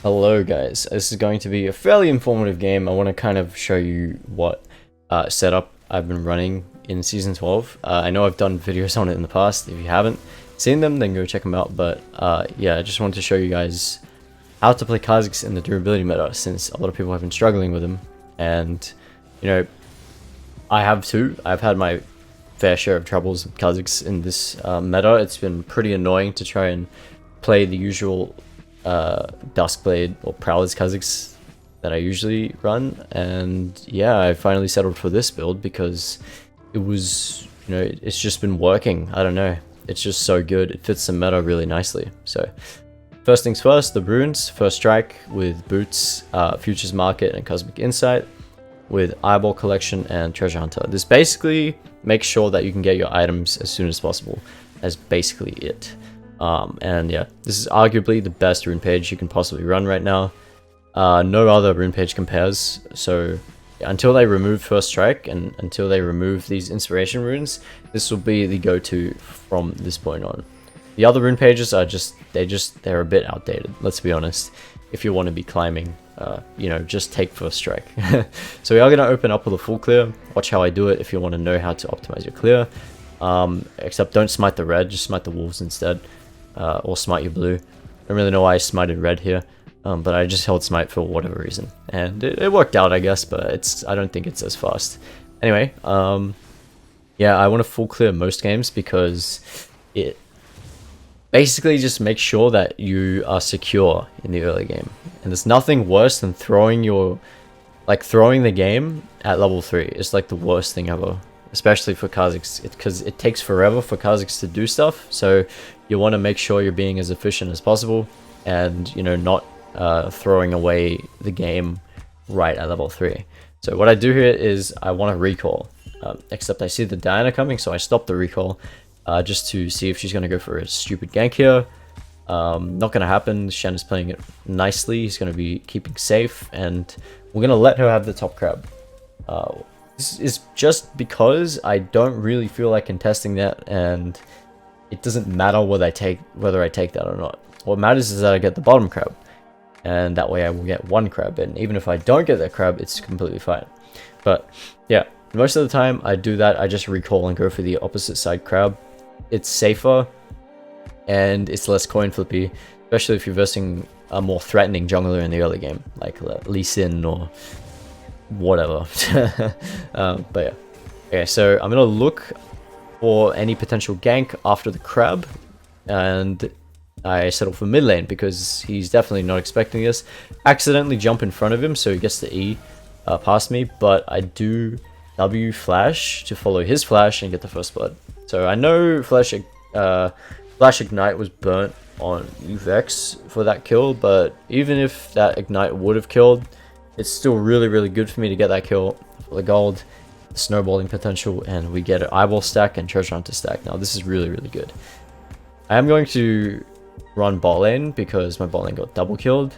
Hello guys, this is going to be a fairly informative game. I want to kind of show you what setup I've been running in Season 12. I know I've done videos on it in the past. If you haven't seen them, then go check them out. But yeah, I just wanted to show you guys how to play Kha'Zix in the durability meta, since a lot of people have been struggling with him. And, you know, I have too. I've had my fair share of troubles with Kha'Zix in this meta. It's been pretty annoying to try and play the usual Duskblade or Prowler's Kha'Zix that I usually run, and yeah, I finally settled for this build because it was, you know, it's just been working. I don't know, it's just so good. It fits the meta really nicely. So first things first, the runes: First Strike with Boots, Futures Market and Cosmic Insight, with Eyeball Collection and Treasure Hunter. This basically makes sure that you can get your items as soon as possible. That's basically it. And yeah, this is arguably the best rune page you can possibly run right now. No other rune page compares. So yeah, until they remove First Strike and until they remove these inspiration runes, this will be the go-to from this point on. The other rune pages are they're a bit outdated, let's be honest. If you want to be climbing, you know, just take First Strike. So we are going to open up with a full clear. Watch how I do it if you want to know how to optimize your clear. Except don't smite the red, just smite the wolves instead. Or smite your blue. Don't really know why I smited red here, but I just held smite for whatever reason, and it worked out, I guess. But I don't think it's as fast. Anyway, yeah, I want to full clear most games because it basically just makes sure that you are secure in the early game. And there's nothing worse than throwing the game at level 3. It's like the worst thing ever. Especially for Kha'Zix, because it takes forever for Kha'Zix to do stuff, so you want to make sure you're being as efficient as possible, and, you know, not throwing away the game right at level 3. So what I do here is I want to recall, except I see the Diana coming, so I stop the recall, just to see if she's going to go for a stupid gank here. Not going to happen. Shen is playing it nicely. He's going to be keeping safe, and we're going to let her have the top crab. This is just because I don't really feel like contesting that, and it doesn't matter whether I take that or not. What matters is that I get the bottom crab, and that way I will get one crab, and even if I don't get that crab, it's completely fine. But yeah, most of the time I do that. I just recall and go for the opposite side crab. It's safer, and it's less coin flippy, especially if you're versing a more threatening jungler in the early game, like Lee Sin or whatever. But yeah, okay, so I'm gonna look for any potential gank after the crab, and I settle for mid lane because he's definitely not expecting this. Accidentally jump in front of him, so he gets the E past me, but I do W flash to follow his flash and get the first blood. So I know flash ignite was burnt on Vex for that kill, but even if that ignite would have killed, it's still really good for me to get that kill for the gold, the snowballing potential, and we get an eyeball stack and treasure hunter stack. Now this is really good. I am going to run bot lane because my bot lane got double killed.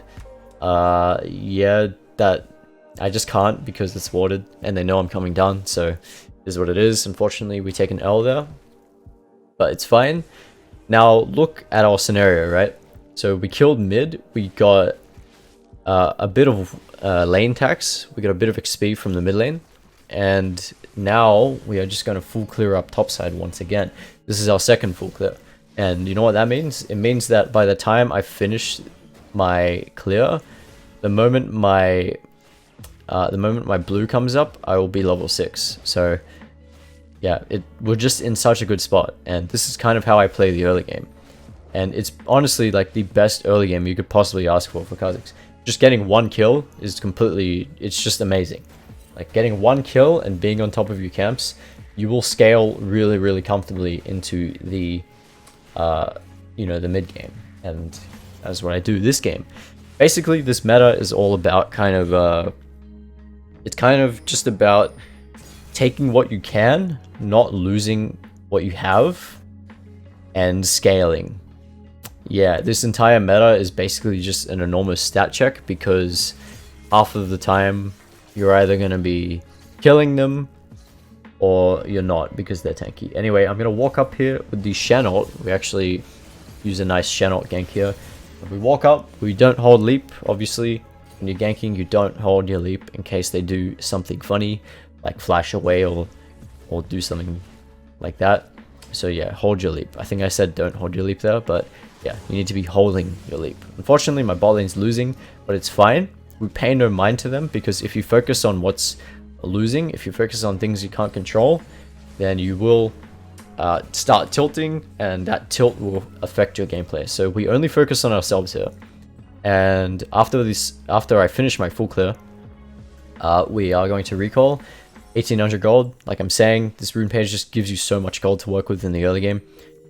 Yeah, that I just can't because it's warded and they know I'm coming down, so it is what it is. Unfortunately, we take an L there, but it's fine. Now look at our scenario, right? So we killed mid, we got a bit of lane tax, we got a bit of XP from the mid lane, and now we are just going to full clear up topside once again. This is our second full clear, and you know what that means? It means that by the time I finish my clear, the moment my blue comes up, I will be level 6. So yeah, we're just in such a good spot, and this is kind of how I play the early game, and it's honestly like the best early game you could possibly ask for Kha'Zix. Just getting one kill is it's just amazing. Like getting one kill and being on top of your camps, you will scale really comfortably into the you know, the mid game, and that's what I do this game. Basically, this meta is all about it's kind of just about taking what you can, not losing what you have, and scaling. Yeah, this entire meta is basically just an enormous stat check, because half of the time you're either going to be killing them or you're not because they're tanky. Anyway, I'm going to walk up here with the Shen ult. We actually use a nice Shen ult gank here. We walk up, we don't hold leap, obviously. When you're ganking, you don't hold your leap in case they do something funny, like flash away or do something like that. So yeah, hold your leap. I think I said don't hold your leap there, but yeah, you need to be holding your leap. Unfortunately, my bot lane's losing, but it's fine. We pay no mind to them, because if you focus on what's losing, if you focus on things you can't control, then you will start tilting, and that tilt will affect your gameplay. So we only focus on ourselves here. And after I finish my full clear, we are going to recall 1800 gold. Like I'm saying, this rune page just gives you so much gold to work with in the early game.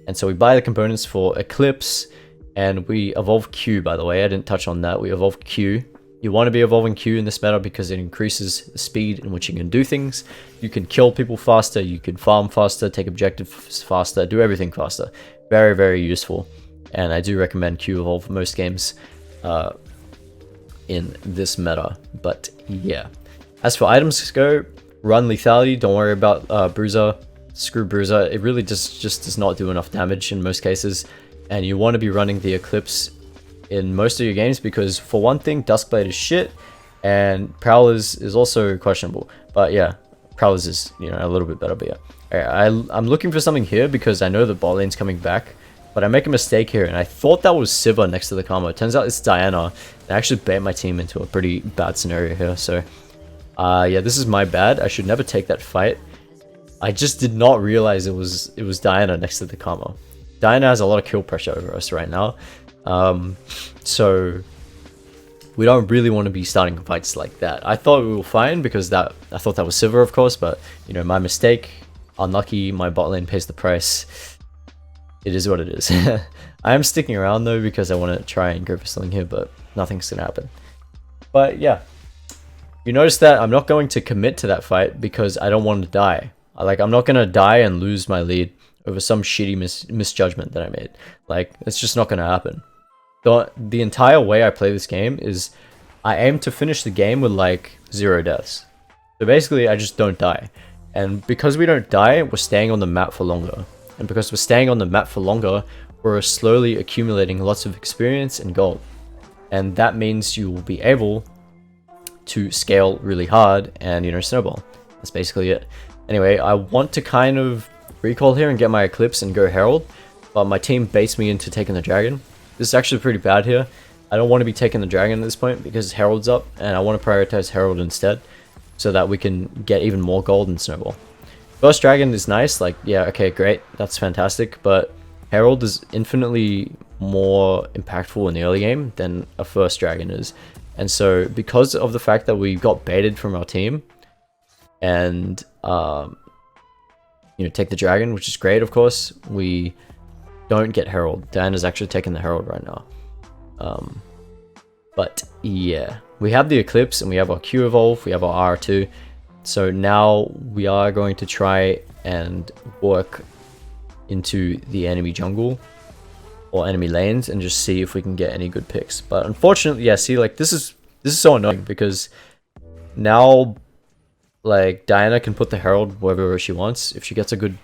And so we buy the components for Eclipse, and we evolve Q, by the way. I didn't touch on that. We evolve Q. You want to be evolving Q in this meta because it increases the speed in which you can do things. You can kill people faster, you can farm faster, take objectives faster, do everything faster. Very, very useful. And I do recommend Q evolve for most games in this meta. But yeah. As for items go, run lethality. Don't worry about Bruiser. Screw Bruiser. It really just does not do enough damage in most cases. And you want to be running the Eclipse in most of your games, because for one thing, Duskblade is shit, and Prowlers is also questionable. But yeah, Prowlers is, you know, a little bit better. But yeah, I'm looking for something here because I know the bot lane's coming back, but I make a mistake here, and I thought that was Sivir next to the Karma. It turns out it's Diana, and I actually bait my team into a pretty bad scenario here. So yeah, this is my bad. I should never take that fight. I just did not realize it was Diana next to the Karma. Diana has a lot of kill pressure over us right now. So we don't really want to be starting fights like that. I thought we were fine because I thought that was Sivir, of course, but you know, my mistake. Unlucky, my bot lane pays the price. It is what it is. I am sticking around though because I want to try and go for something here, but nothing's gonna happen. But yeah, you notice that I'm not going to commit to that fight because I don't want to die. I'm not gonna die and lose my lead over some shitty misjudgment that I made. Like, it's just not gonna happen. The entire way I play this game is I aim to finish the game with like 0 deaths. So basically I just don't die. And because we don't die, we're staying on the map for longer. And because we're staying on the map for longer, we're slowly accumulating lots of experience and gold. And that means you will be able to scale really hard and, you know, snowball. That's basically it. Anyway, I want to kind of recall here and get my Eclipse and go Herald, but my team baits me into taking the Dragon. This is actually pretty bad here. I don't want to be taking the Dragon at this point because Herald's up, and I want to prioritize Herald instead so that we can get even more gold and snowball. First Dragon is nice, like, yeah, okay, great, that's fantastic, but Herald is infinitely more impactful in the early game than a first Dragon is. And so because of the fact that we got baited from our team and you know, take the Dragon, which is great, of course, we don't get Herald. Diana's actually taking the Herald right now. But yeah, we have the Eclipse and we have our Q evolve, we have our R2. So now we are going to try and work into the enemy jungle or enemy lanes and just see if we can get any good picks. But unfortunately, yeah, see, like this is so annoying because now like Diana can put the Herald wherever she wants. If she gets a good,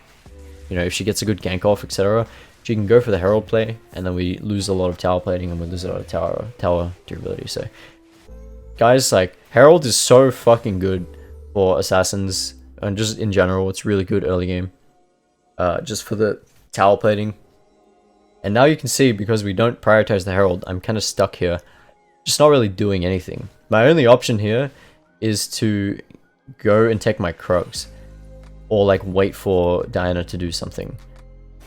you know, if she gets a good gank off, etc., she can go for the Herald play, and then we lose a lot of tower plating and we lose a lot of tower durability. So guys, like, Herald is so fucking good for assassins and just in general. It's really good early game, just for the tower plating. And now you can see, because we don't prioritize the Herald, I'm kind of stuck here, just not really doing anything. My only option here is to go and take my Crocs, or like wait for Diana to do something.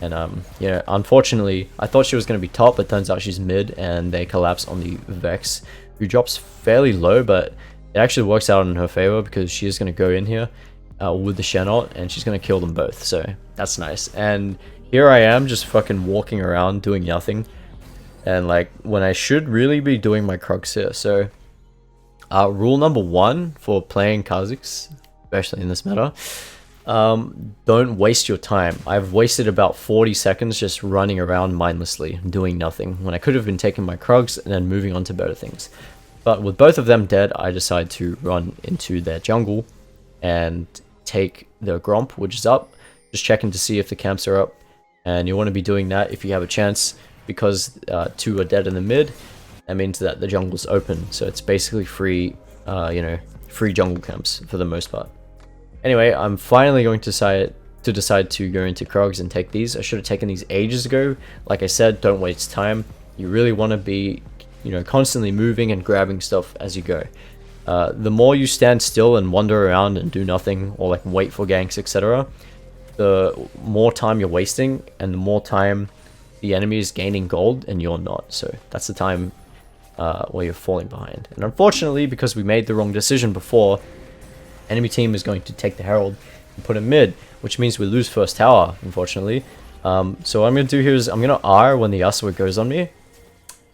And you know, unfortunately, I thought she was going to be top, but turns out she's mid, and they collapse on the Vex, who drops fairly low, but it actually works out in her favor because she is going to go in here with the Shen ult, and she's going to kill them both, so that's nice. And here I am just fucking walking around doing nothing, and like, when I should really be doing my Crocs here. So rule number 1 for playing Kha'Zix, especially in this meta, don't waste your time. I've wasted about 40 seconds just running around mindlessly, doing nothing, when I could have been taking my Krugs and then moving on to better things. But with both of them dead, I decide to run into their jungle and take the Gromp, which is up, just checking to see if the camps are up. And you want to be doing that if you have a chance, because 2 are dead in the mid, that means that the jungle's open. So it's basically free, free jungle camps for the most part. Anyway, I'm finally going to decide to go into Kha'Zix and take these. I should have taken these ages ago. Like I said, don't waste time. You really want to be, constantly moving and grabbing stuff as you go. The more you stand still and wander around and do nothing, or like wait for ganks, etc., the more time you're wasting, and the more time the enemy is gaining gold and you're not. So that's the time where you're falling behind. And unfortunately, because we made the wrong decision before, enemy team is going to take the Herald and put him mid, which means we lose first tower, unfortunately. So what I'm going to do here is I'm going to R when the Yasuo goes on me,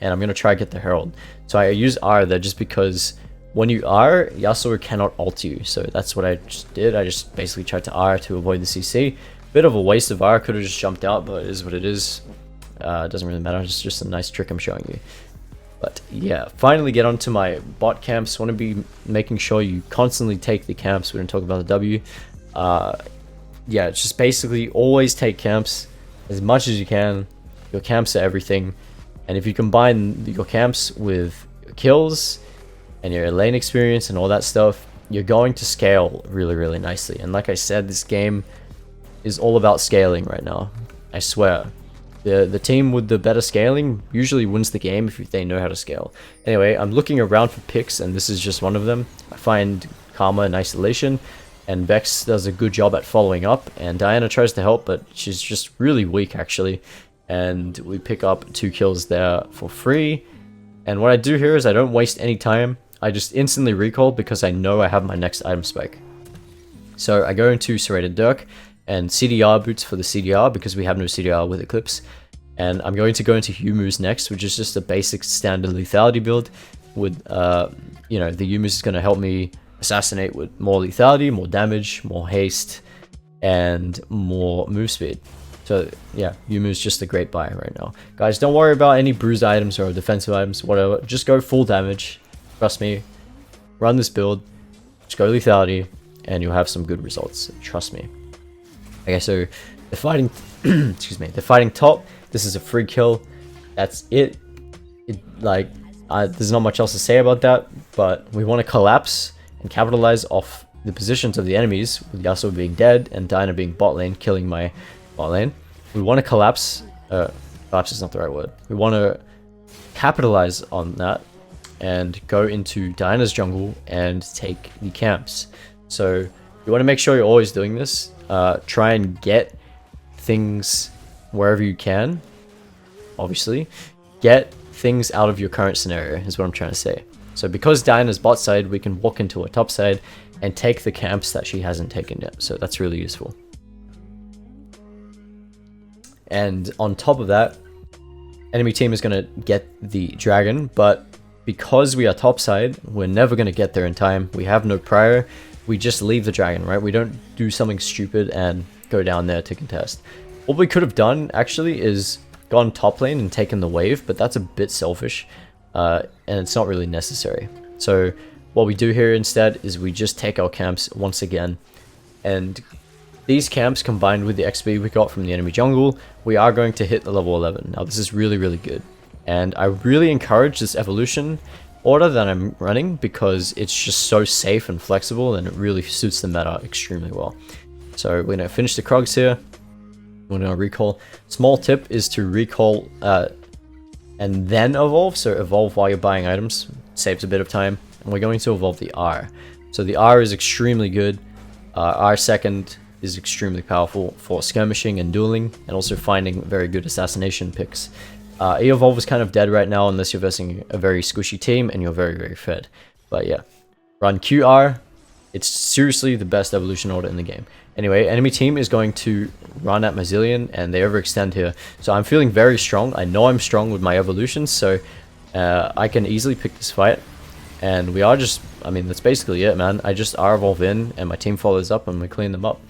and I'm going to try to get the Herald. So I use R there just because when you R, Yasuo cannot ult you. So that's what I just did. I just basically tried to R to avoid the CC. Bit of a waste of R, could have just jumped out, but it is what it is. It doesn't really matter, it's just a nice trick I'm showing you. But yeah, finally get onto my bot camps. Want to be making sure you constantly take the camps. We didn't talk about the W. Yeah, it's just basically always take camps as much as you can. Your camps are everything. And if you combine your camps with your kills and your lane experience and all that stuff, you're going to scale really, really nicely. And like I said, this game is all about scaling right now. I swear. The team with the better scaling usually wins the game if they know how to scale. Anyway, I'm looking around for picks, and this is just one of them. I find Karma in isolation, and Vex does a good job at following up, and Diana tries to help, but she's just really weak actually. And we pick up 2 kills there for free. And what I do here is I don't waste any time. I just instantly recall because I know I have my next item spike. So I go into Serrated Dirk and CDR boots for the CDR because we have no CDR with Eclipse. And I'm going to go into Yumu's next, which is just a basic standard lethality build. With, the Yumu is going to help me assassinate with more lethality, more damage, more haste, and more move speed. So yeah, Yumu's just a great buy right now. Guys, don't worry about any bruise items or defensive items, whatever. Just go full damage. Trust me. Run this build. Just go lethality, and you'll have some good results. Trust me. Okay, so they're fighting, excuse me, they're fighting top. This is a free kill. That's it. There's not much else to say about that, but we want to collapse and capitalize off the positions of the enemies, with Yasuo being dead and Diana being bot lane, killing my bot lane. We want to collapse. Collapse is not the right word. We want to capitalize on that and go into Diana's jungle and take the camps. So you want to make sure you're always doing this. Try and get things wherever you can. Obviously, get things out of your current scenario is what I'm trying to say. So because Diana's bot side, we can walk into her top side and take the camps that she hasn't taken yet. So that's really useful. And on top of that, enemy team is going to get the dragon, but because we are top side, we're never going to get there in time. We have no prior. We just leave the dragon, right? We don't do something stupid and go down there to contest. What we could have done actually is gone top lane and taken the wave, but that's a bit selfish, and it's not really necessary. So what we do here instead is we just take our camps once again, and these camps combined with the XP we got from the enemy jungle, we are going to hit the level 11. Now this is really, really good, and I really encourage this evolution order that I'm running because it's just so safe and flexible, and it really suits the meta extremely well. So we're going to finish the Kha'Zix here. We're going to recall. Small tip is to recall and then evolve. So evolve while you're buying items. Saves a bit of time. And we're going to evolve the R. So the R is extremely good. R second is extremely powerful for skirmishing and dueling, and also finding very good assassination picks. E-evolve is kind of dead right now unless you're versing a very squishy team and you're very, very fed. But yeah, run QR. It's seriously the best evolution order in the game. Anyway, enemy team is going to run at Mazillion, and they overextend here. So I'm feeling very strong. I know I'm strong with my evolutions, so I can easily pick this fight. And we are just, I mean, that's basically it, man. I just R-evolve in, and my team follows up, and we clean them up.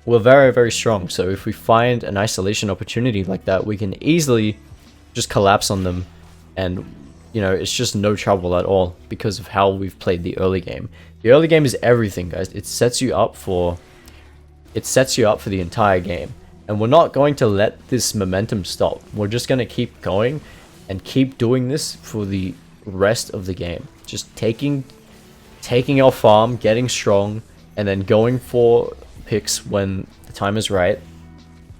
We're very, very strong. So if we find an isolation opportunity like that, we can easily just collapse on them, and it's just no trouble at all because of how we've played the early game. The early game is everything, guys. It sets you up for the entire game, And we're not going to let this momentum stop. We're just going to keep going and keep doing this for the rest of the game. Just taking our farm, getting strong, and then going for picks when the time is right.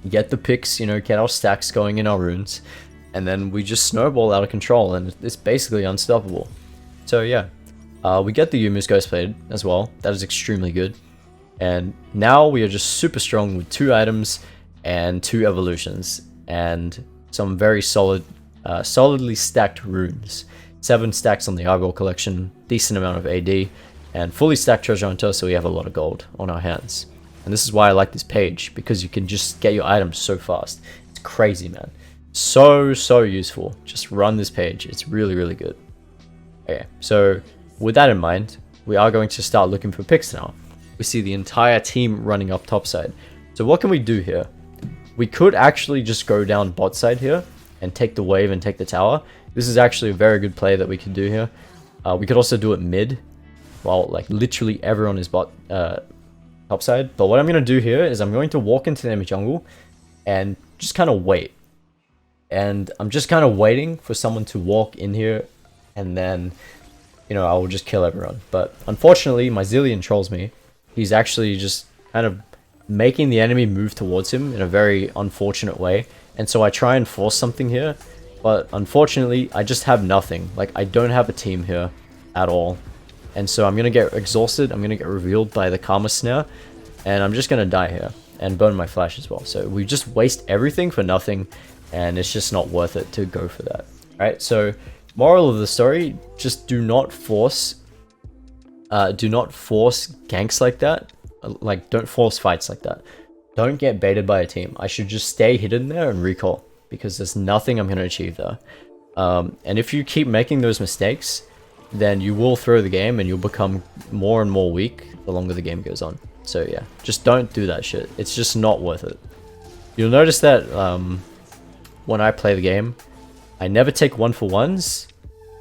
Get the picks, you know, get our stacks going in our runes, and then we just snowball out of control, and it's basically unstoppable. So yeah, we get the Yumu's Ghost Blade as well. That is extremely good. And now we are just super strong with 2 items and 2 evolutions and some very solidly stacked runes. 7 stacks on the Eyeball collection, decent amount of AD, and fully stacked treasure hunter, so we have a lot of gold on our hands. And this is why I like this page, because you can just get your items so fast. It's crazy, man. So useful. Just run this page. It's really good. Okay, so with that in mind, we are going to start looking for picks now. We see the entire team running up top side. So what can we do here? We could actually just go down bot side here and take the wave and take the tower. This is actually a very good play that we can do here. We could also do it mid, while like literally everyone is bot top side. But what I'm going to do here is I'm going to walk into the enemy jungle and just kind of wait. And I'm just kind of waiting for someone to walk in here, and then, you know, I will just kill everyone. But unfortunately, my Zillion trolls me. He's actually just kind of making the enemy move towards him in a very unfortunate way. And so I try and force something here, but unfortunately, I just have nothing. Like, I don't have a team here at all. And so I'm going to get exhausted, I'm going to get revealed by the Karma Snare, and I'm just going to die here and burn my flash as well. So we just waste everything for nothing, and it's just not worth it to go for that. Alright, so moral of the story, just do not force ganks like that. Like, don't force fights like that. Don't get baited by a team. I should just stay hidden there and recall, because there's nothing I'm going to achieve there. And if you keep making those mistakes, then you will throw the game and you'll become more and more weak the longer the game goes on. So yeah, just don't do that shit. It's just not worth it. You'll notice that when I play the game, I never take 1-for-1s,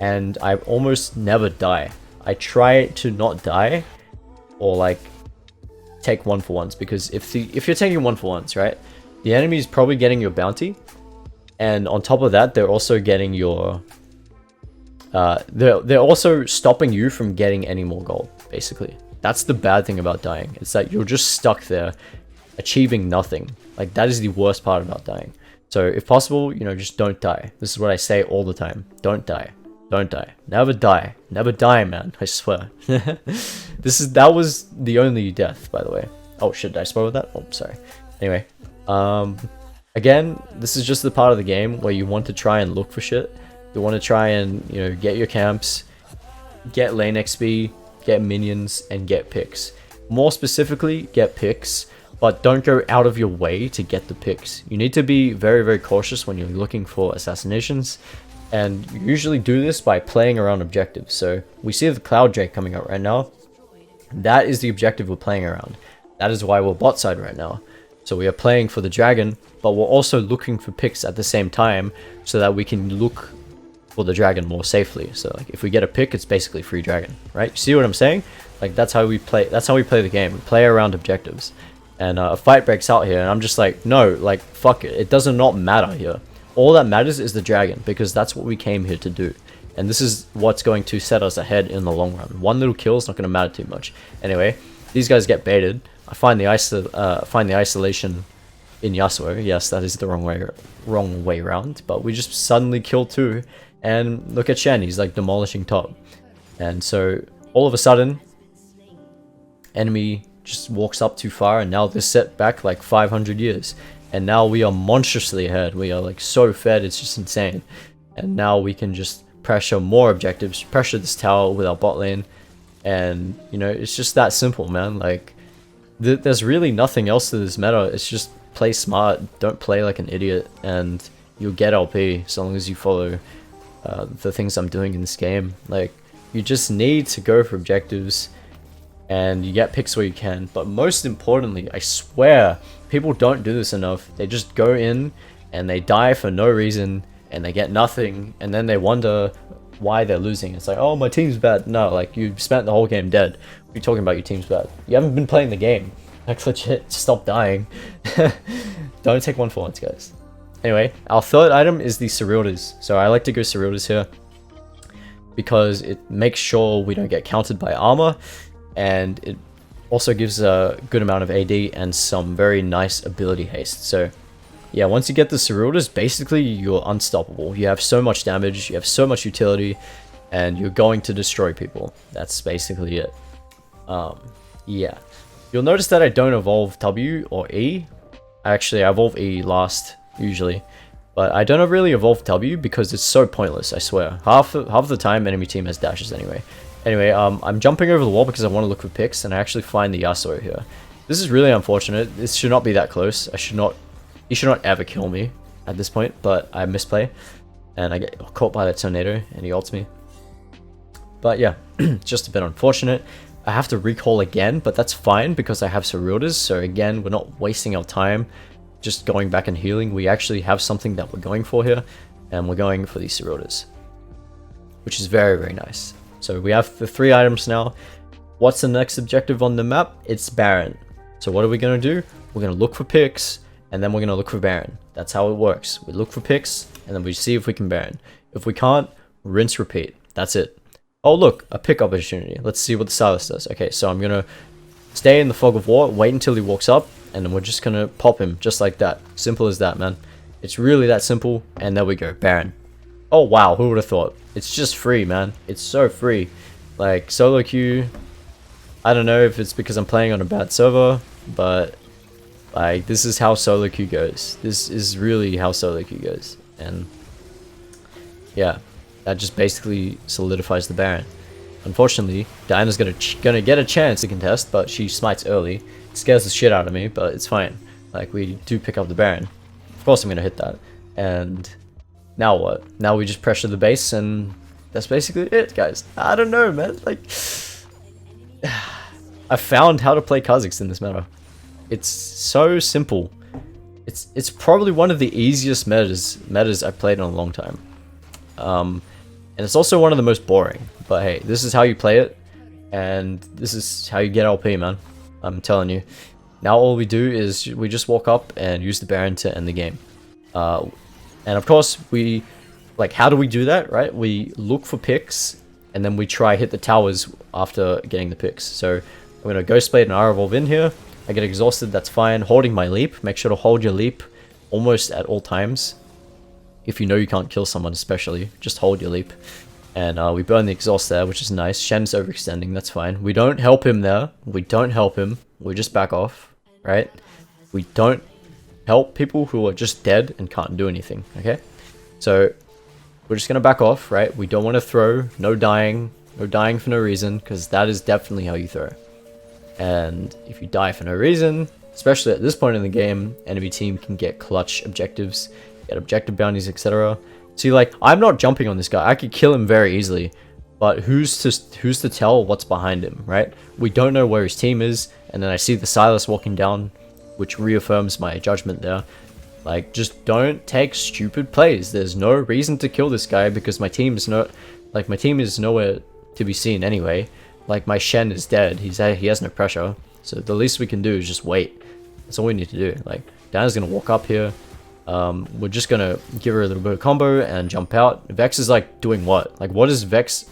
and I almost never die. I try to not die or like take 1-for-1s, because if you're taking 1-for-1s, right, the enemy is probably getting your bounty, and on top of that, they're also getting your they're also stopping you from getting any more gold, basically. That's the bad thing about dying. It's that you're just stuck there achieving nothing. Like, that is the worst part about dying. So if possible, you know, just don't die. This is what I say all the time. Don't die. Don't die. Never die. Never die, man. I swear. That was the only death, by the way. Oh shit, did I spoil that? Oh, sorry. Anyway, again, this is just the part of the game where you want to try and look for shit. You want to try and, you know, get your camps, get lane XP, get minions, and get picks. More specifically, get picks, but don't go out of your way to get the picks. You need to be very cautious when you're looking for assassinations, and you usually do this by playing around objectives. So we see the Cloud Drake coming out right now. That is the objective we're playing around. That is why we're bot side right now. So we are playing for the dragon, but we're also looking for picks at the same time, so that we can look for the dragon more safely. So like, if we get a pick, it's basically free dragon, right? You see what I'm saying? Like, that's how we play. That's how we play the game. We play around objectives. And a fight breaks out here, and I'm just like, no, like, fuck it. It does not matter here. All that matters is the dragon, because that's what we came here to do. And this is what's going to set us ahead in the long run. One little kill is not going to matter too much. Anyway, these guys get baited. I find the isolation in Yasuo. Yes, that is the wrong way around. But we just suddenly kill 2, and look at Shen. He's like demolishing top. And so all of a sudden, enemy just walks up too far, and now they're set back like 500 years. And now we are monstrously ahead. We are like so fed, it's just insane. And now we can just pressure more objectives, pressure this tower with our bot lane. And, you know, it's just that simple, man. Like, there's really nothing else to this meta. It's just play smart, don't play like an idiot, and you'll get LP so long as you follow the things I'm doing in this game. Like, you just need to go for objectives, and you get picks where you can. But most importantly, I swear, people don't do this enough. They just go in and they die for no reason, and they get nothing, and then they wonder why they're losing. It's like, oh, my team's bad. No, like, you spent the whole game dead. What are you talking about? Your team's bad. You haven't been playing the game. Like, legit, stop dying. Don't take one for once, guys. Anyway, our third item is the Ceruleas. So I like to go Ceruleas here because it makes sure we don't get countered by armor, and it also gives a good amount of AD and some very nice ability haste. So yeah, once you get the Ceruleas, basically you're unstoppable. You have so much damage, you have so much utility, and you're going to destroy people. That's basically it. Yeah. You'll notice that I don't evolve W or E. Actually, I evolve E last, usually. But I don't really evolve W because it's so pointless, I swear. Half the time, enemy team has dashes anyway. Anyway, I'm jumping over the wall because I want to look for picks, and I actually find the Yasuo here. This is really unfortunate. This should not be that close. He should not ever kill me at this point, but I misplay. And I get caught by that tornado, and he ults me. But yeah, just a bit unfortunate. I have to recall again, but that's fine because I have Ceruleas. So again, we're not wasting our time just going back and healing. We actually have something that we're going for here, and we're going for these Ceruleas, which is very, very nice. So we have the 3 items now. What's the next objective on the map? It's Baron. So what are we going to do? We're going to look for picks, and then we're going to look for Baron. That's how it works. We look for picks, and then we see if we can Baron. If we can't, rinse, repeat. That's it. Oh look, a pick opportunity. Let's see what the Silas does. Okay, so I'm gonna stay in the fog of war, wait until he walks up, and then we're just gonna pop him just like that. Simple as that, man. It's really that simple, and there we go, Baron. Oh wow, who would have thought? It's just free, man. It's so free. Like, solo queue, I don't know if it's because I'm playing on a bad server, but like, this is how solo queue goes. This is really how solo queue goes. And yeah. That just basically solidifies the Baron. Unfortunately, Diana's gonna get a chance to contest, but she smites early. It scares the shit out of me, but it's fine. Like, we do pick up the Baron. Of course I'm gonna hit that. And now what? Now we just pressure the base, and that's basically it, guys. I don't know, man. Like, I found how to play Kha'Zix in this meta. It's so simple. It's probably one of the easiest metas I've played in a long time. And it's also one of the most boring, but hey, this is how you play it, and this is how you get LP, man. I'm telling you. Now all we do is we just walk up and use the Baron to end the game. And of course, how do we do that, right? We look for picks, and then we try hit the towers after getting the picks. So I'm going to Ghost Blade and R evolve in here. I get exhausted, that's fine. Holding my leap, make sure to hold your leap almost at all times. If you know you can't kill someone especially, just hold your leap. And we burn the exhaust there, which is nice. Shen's overextending, that's fine. We don't help him there. We don't help him. We just back off, right? We don't help people who are just dead and can't do anything, okay? So we're just going to back off, right? We don't want to throw, no dying for no reason, because that is definitely how you throw. And if you die for no reason, especially at this point in the game, enemy team can get clutch objectives, get objective bounties, etc. See, like, I'm not jumping on this guy. I could kill him very easily, but who's to tell what's behind him, right? We don't know where his team is, and then I see the Silas walking down, which reaffirms my judgment there. Like, just don't take stupid plays. There's no reason to kill this guy because my team is nowhere to be seen anyway. Like, my Shen is dead. He has no pressure. So the least we can do is just wait. That's all we need to do. Like, Diana's gonna walk up here. We're just gonna give her a little bit of combo and jump out. Vex is like doing what? Like, what is Vex?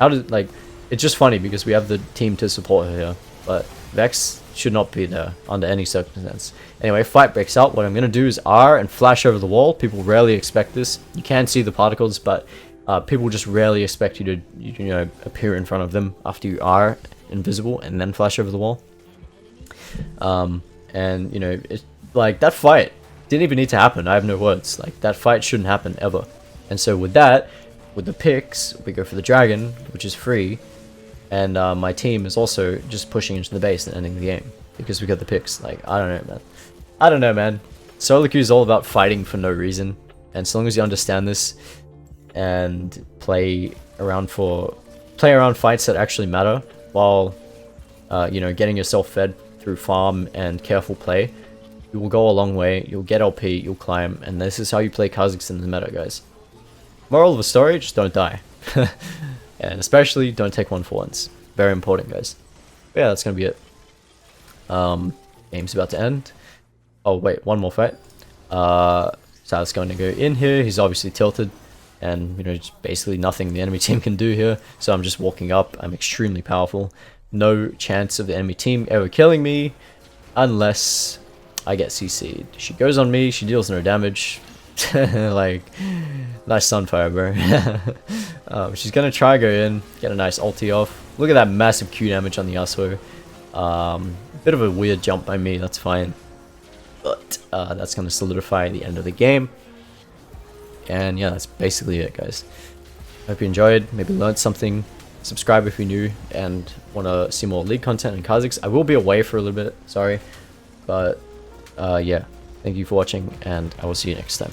It's just funny because we have the team to support her here, but Vex should not be there under any circumstance. Anyway, fight breaks out. What I'm gonna do is R and flash over the wall. People rarely expect this. You can see the particles, but people just rarely expect you to, you know, appear in front of them after you are invisible and then flash over the wall. And you know, like, that fight didn't even need to happen. I have no words. Like, that fight shouldn't happen ever. And so with that, with the picks, we go for the dragon, which is free. And my team is also just pushing into the base and ending the game because we got the picks. Like, I don't know, man. I don't know, man. Solo queue is all about fighting for no reason. And so long as you understand this and play around fights that actually matter while, you know, getting yourself fed through farm and careful play, you will go a long way. You'll get LP, you'll climb, and this is how you play Kha'Zix in the meta, guys. Moral of the story, just don't die. And especially, don't take one for once. Very important, guys. But yeah, that's gonna be it. Game's about to end. Oh wait, one more fight. Sal's going to go in here. He's obviously tilted, and you know, just basically nothing the enemy team can do here. So I'm just walking up. I'm extremely powerful. No chance of the enemy team ever killing me, unless I get CC'd. She goes on me. She deals no damage. Like, nice sunfire, bro. She's gonna try go in, get a nice ulti off. Look at that massive Q damage on the Yasuo. Bit of a weird jump by me. That's fine. But that's going to solidify the end of the game. And yeah, that's basically it, guys. Hope you enjoyed, maybe learned something. Subscribe if you're new and want to see more League content in Kha'Zix. I will be away for a little bit, sorry. But yeah, thank you for watching, and I will see you next time.